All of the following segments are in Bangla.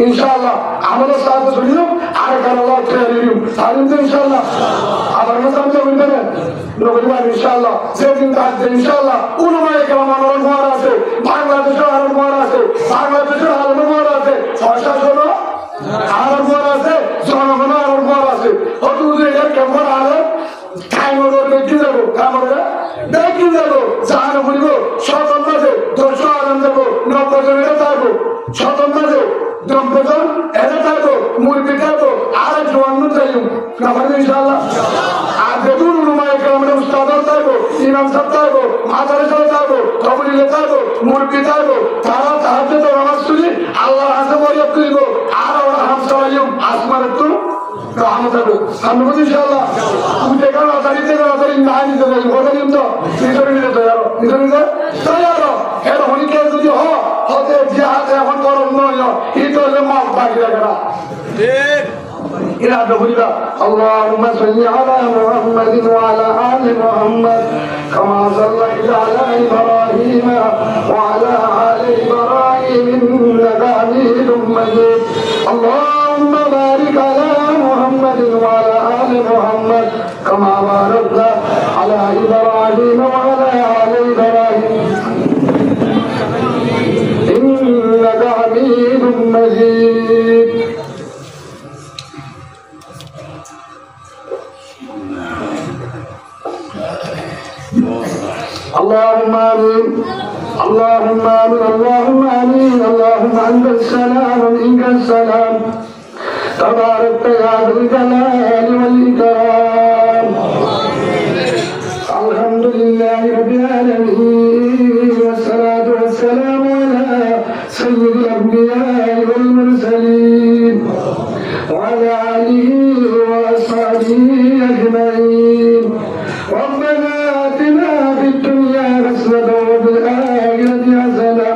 इंशाल्लाह हमारे साथ सुनियो आर करला खेलियो सारिन तो इंशाल्लाह আবার মতন তো বলবেন নবীবার इंशाल्लाह যেদিন কাজ इंशाल्लाह উলামায়ে কেরাম আলোচনা আছে বাংলাদেশের আলোচনা আছে বাংলাদেশের আলোচনা আছে প্রশাসন আলোচনা আছে জনগণ আলোচনা আছে হুজুরে এর কেমন আলো টাইমর দেখি যাব আমরা দেখি যাব জান বলব শতন মাঝে 200 আনন্দ দেব 90 জনের থাকবো শতন মাঝে দম্পজন এরা থাকবো মুরগি থাকবো আর জোয়ান্ন চাইও না ইনশাআল্লাহ আর দেখুন উলামায়ে কেরামের উস্তাদ থাকবো ইমাম সাহেব থাকবো মাদ্রাসা থাকবো তবলিগে থাকবো মুরগি থাকবো তারা তাহাজ্জুদ নামাজ শুনি আল্লাহর হাতে বলিয়া করিব আর ওরা হামসাইও আসমান তো রহমত হবে সামনে ইনশাআল্লাহ উঠে গেল তারিতে নাই নিতে যাই ওটা কিন্তু নিজের নিতে তৈরি এর হনিকে যদি হতে জিহাদে এখন করণ নয় এটা হলে মাল বাকি রাখে না اللهم صل على محمد وعلى آل محمد كما صليت على إبراهيم وعلى آل إبراهيم إنك حميد مجيد اللهم بارك على محمد وعلى آل محمد كما باركت على إبراهيم وعلى آل إبراهيم إنك حميد مجيد اللهم آمين اللهم آمين اللهم آمين اللهم أنت السلام ومنك السلام تبارك يا ذا الجلال والإكرام الحمد لله رب العالمين والصلاة والسلام على سيد الأنبياء والمرسلين وعلى آله وأصحابه أجمعين ربنا آتنا في الدنيا حسنة وفي الآخرة حسنة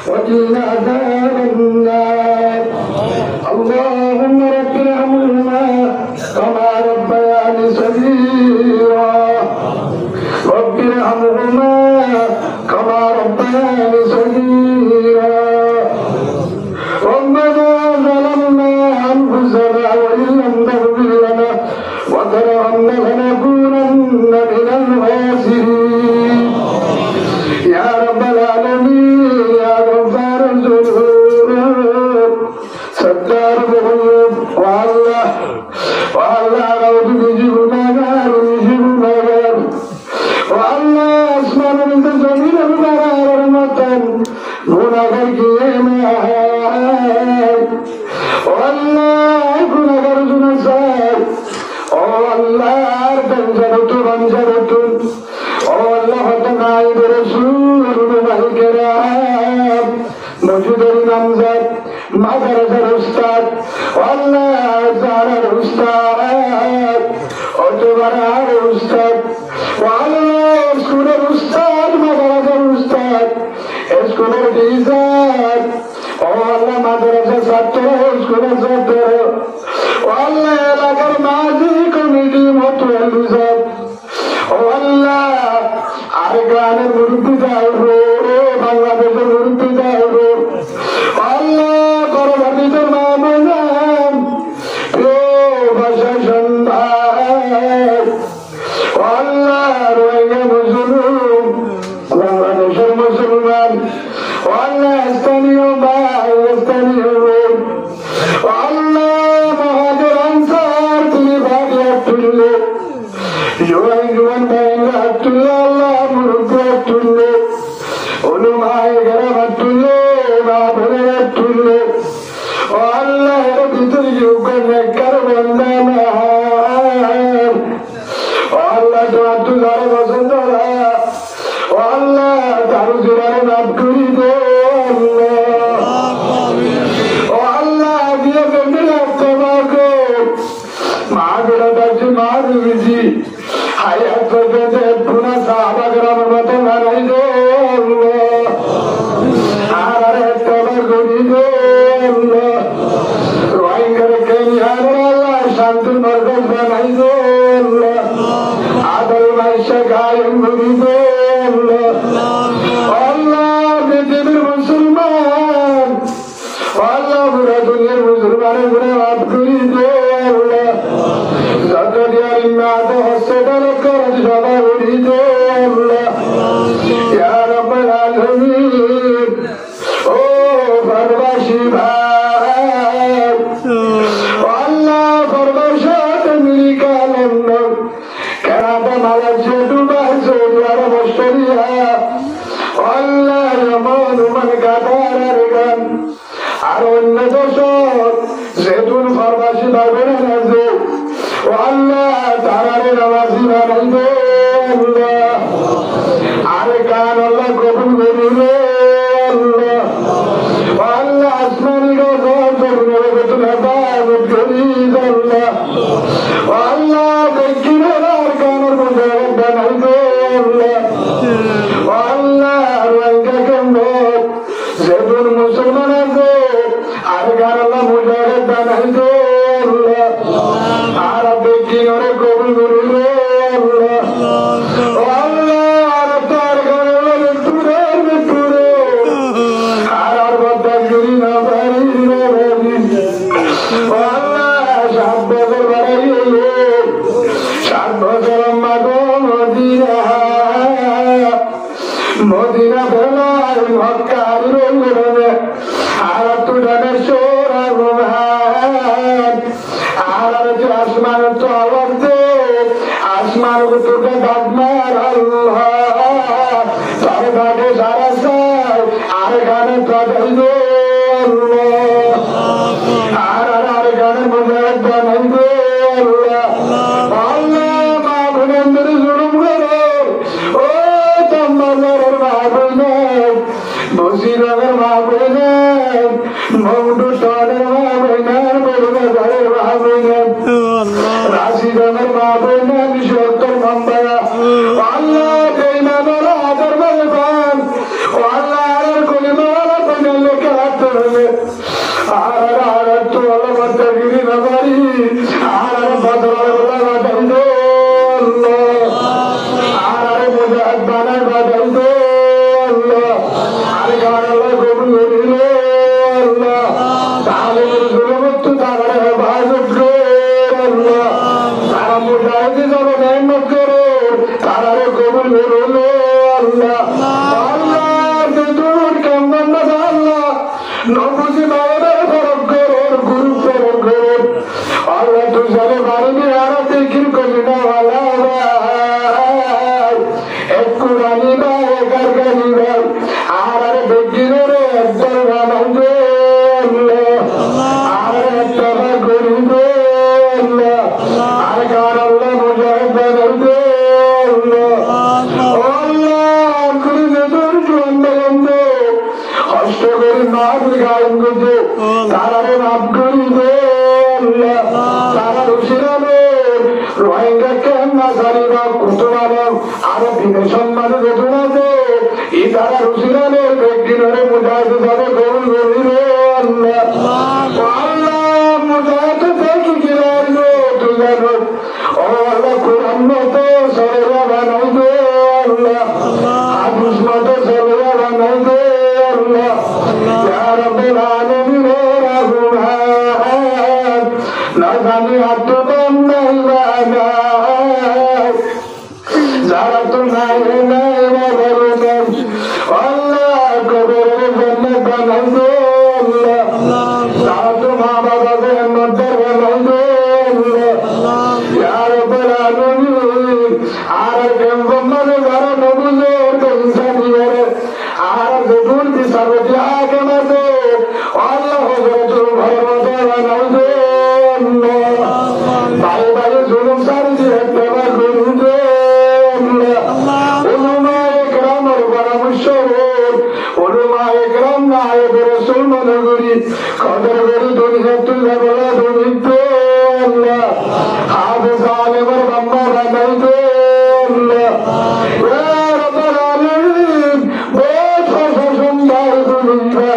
وقنا عذاب النار اللهم رب ارحمهما كما ربياني صغيرا رب ارحمهما كما ربياني صغيرا ربنا ظلمنا أنفسنا وإن لم تغفر لنا وترحمنا لنكونن من الخاسرين يا رب العالمين يا غفار الذنوب ستار الذنوب والله رب يجيبنا نار يجيبنا نار والله أسمان من الزمين البرار المطن غنغر كيما والله غنغر جنسار والله بنجرتون والله تنايب رسول الله الكرام موجود النمزات مدرسة الأستاذ والله زار الأستاذ أتبر الأستاذ والله اسكول الأستاذ مدرسة الأستاذ اسكول الإيزاد والله مدرسة ساتر اسكول ساتر والله لقر ماضي كوميدي مطول الإيزاد والله أرجان المرد মুসলমান আল্লাহ স্থানীয় ভাই স্থানীয় বোন আল্লাহ মহাজের আনসার তুমি ভাবি তুললে জোয়ান ভাইরা তুললে আল্লাহ মুরব্বী তুললে অনুমায় গেরা তুললে মা বোনেরা তুললে ও আল্লাহ এর ভিতরে যোগ্য নেককার বান্দা না ও আল্লাহ তোমার তুলারে পছন্দ না ও আল্লাহ তারু জোরারে মাফ করি দে ও আল্লাহ দিয়ে বেমিলে তোমাকে মা গেরা দাচ্ছি মা দিয়েছি হায়াত পর্যন্ত পুনা সাহাবা গ্রামের মতো বানাই দে আর একটা করি দে রোহিঙ্গার কেনিয়ার আল্লাহ শান্তির মর্যাদা বানাই দে আদল মাইশা গায়ন করি দে আল্লাহ পৃথিবীর মুসলমান আল্লাহ পুরা দুনিয়ার মুসলমানের পুরা মাফ করি দে যত দিয়ার ইমাদ হসপিটাল করে সবাই করি দে ইয়া রাব্বাল আলামিন ও প্রবাসী ভাই আল্লাহ প্রবাসী America London Canada Malaysia Dubai Saudi Arab Australia আল্লাহ ইয়ামান ওমান কাতার আরগান আর অন্য দেশত যেতুন প্রবাসী ভাই বোনেরা আছে ও আল্লাহ তারারে নামাজি বানাই দে আল্লাহ আরে কান আল্লাহ কবুল করিলে আল্লাহ আল্লাহ আসমানি গজল জমিনের ভেতরে হেফাজত করিস আল্লাহ আল্লাহ দেখিনের আর কানের মুজাহিদ বানাই দে আল্লাহ আল্লাহ রোহিঙ্গা কেন্দ্র যেতুন মুসলমান আছে আর কান আল্লাহ মুজাহিদ বানাই দে আল্লাহ আর দেখিনরে কবুল করিলে আল্লাহ আল্লাহ আর তার কারণে মৃত্যুরে আর বদল করি না পারি আল্লাহ 7 বছর বাড়াইলে 7 বছর মাগো মদিনা বেলায় মক্কার রঙে আর তুরানের সোরা গুহান আর আসমান তো আওয়াজ দে আসমান তোকে ডাক মার আল্লাহ তবে ডাকে সারা চাই আর গানে পাঠাই দে আর গানের মধ্যে বানাই দে আল্লাহ মা বোনেদের জুলুম করে ও তোমাদের মা বোনের বসিরের মা বোনের মৌডু সরের মা বোনের বড়দের মা বোনের রাশিদের মা বোনের সত্তর নম্বরা আল্লাহ বেইমানের আদর বেইমান আল্লাহ আর কলিমাওয়ালা বোনের লেখে রাখতে হবে আর তো আল্লাহ বাচ্চাগিরি না পারি আর বদলা বাদাই দে আর মুজাহিদ বানাই বাদাই দে আর গান আল্লাহ কবুল করিলে আল্লাহ তাহলে জুলুমত তারা হেফাজত করে আল্লাহ তারা মুজাহিদ যাবে মেহনত করে তারা কবুল করিলে আল্লাহ আল্লাহ দুদুর কেমন না আল্লাহ নবুজি বাবার ফরক করে গুরু ফরক করে আল্লাহ তুই যাবে পারবি আর দেখির করি না একটু রানি ভাই একার গানি ভাই আর দেখি রে একবার বানাই দে আর একটা করি দে আর গান আল্লাহ মুজাহিদ বানাই দে আল্লাহ করি তোর জন্ম কষ্ট করে মাফ গায়ন করছে তারারে মাফ করি দে তারা রুশিরাবে রোহিঙ্গা কেন্না সারিবা কুতুমানো আরো বিদেশন মানে বেতন আছে এই তারা রুশিরাবে একদিনের মুজাহিদ যাবে কবুল করিবে আল্লাহ মুজাহিদ দেখি গিরাইবে তুই জানো ও আল্লাহ কোরআন মতো সরেরা বানাই দে আল্লাহ হাদিস মতো সরেরা বানাই দে আল্লাহ ইয়া রাব্বুল আলামিন রহমান না জানি হাত বান্দাই বানা যারা তো নাই নাই বলবেন আল্লাহ সবর ওলামা একরাম নায়েব রাসূল মনে করি কদর করি দুনিয়া তুল্লা বলা তুমি তো আল্লাহ হাফেজ আলেমের বান্দা বানাই দে আল্লাহ ইয়া রাব্বুল আলামিন বহুত সুন্দর দুনিয়া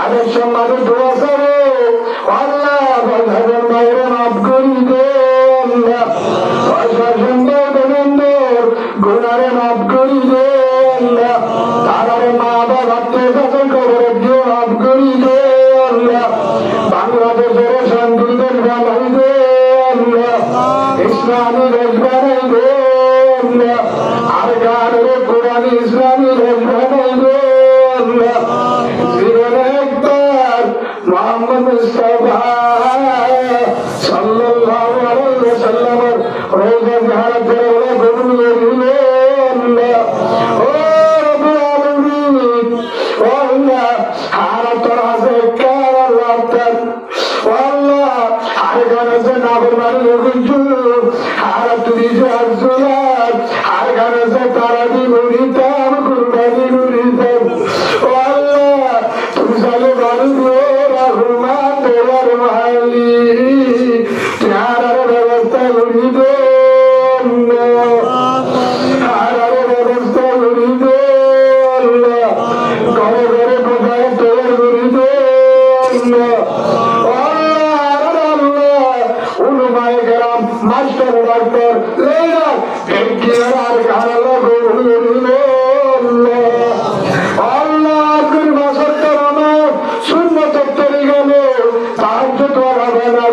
আরে সম্মানিত দোয়া করো আল্লাহ বান্দাদের মায়ের মাফ করে দে আল্লাহ সুন্দর বন্ধুর গুনারে মাফ করে দে আল্লাহ তারারে মা বাবা আত্মীয় কবরে দিয়ে মাফ করে দে আল্লাহ বাংলাদেশের শান্তি দেশ বানাই দে আল্লাহ ইসলামী দেশ বানাই দে আল্লাহ আর গানের কোরআন ইসলামী দেশ বানাই দে আল্লাহ জীবনে একবার মোহাম্মদ মুস্তাফা সাল্লাল্লাহু আলাইহি ওয়াসাল্লামের রোজা জিয়ারত করে বলে গরুলে দিলে আল্লাহ ও রব্বুল আলামিন ও আল্লাহ হারাতর আছে কার আল্লাহ ও আল্লাহ আর গানে যে নাবর মারলে গুজু হারাত দিছে আজুলাত আর গানে যে তারা দি মুরিতাম কুরবানি মুরিতাম ও আল্লাহ তুমি সালে বাড়ি দিয়ে রহমান দেওয়ার মালি তার ব্যবস্থা করি দে আর ব্যবস্থা করি দে আল্লাহ ঘরে ঘরে কোথায় তৈরি করি দে আল্লাহ উলমায়ে কেরাম মাস্টার ডাক্তার লেডার ফেকির আর গানালা গরু আল্লাহ আখের মাসের কারণে সুন্নত তরিকা নে তাহাজ্জুদ ওয়ালা বানাই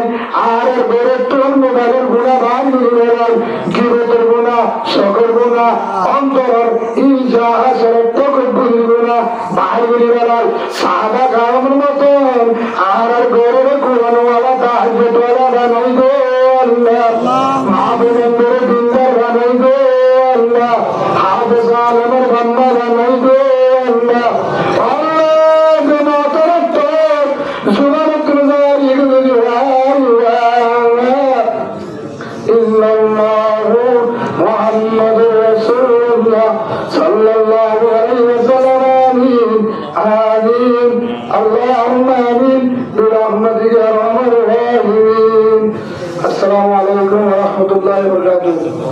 আর বেরে তোর মোবাইলের গুনাহ ভাঙি বেরাই গিবতের গুনাহ শোকের গুনাহ অন্তরের ইজা হাসরের তকব্বুর গুনাহ ভাঙি বেরাই সাদা গামের মতন আর বেরে কোরআন ওয়ালা তাহাজ্জুদ ওয়ালা বানাই দে আল্লাহ মা বোনদের দিনদার বানাই দে আল্লাহ হাফেজ আলেমের বান্দা বানাই দে আল্লাহ السلام عليكم ورحمة الله وبركاته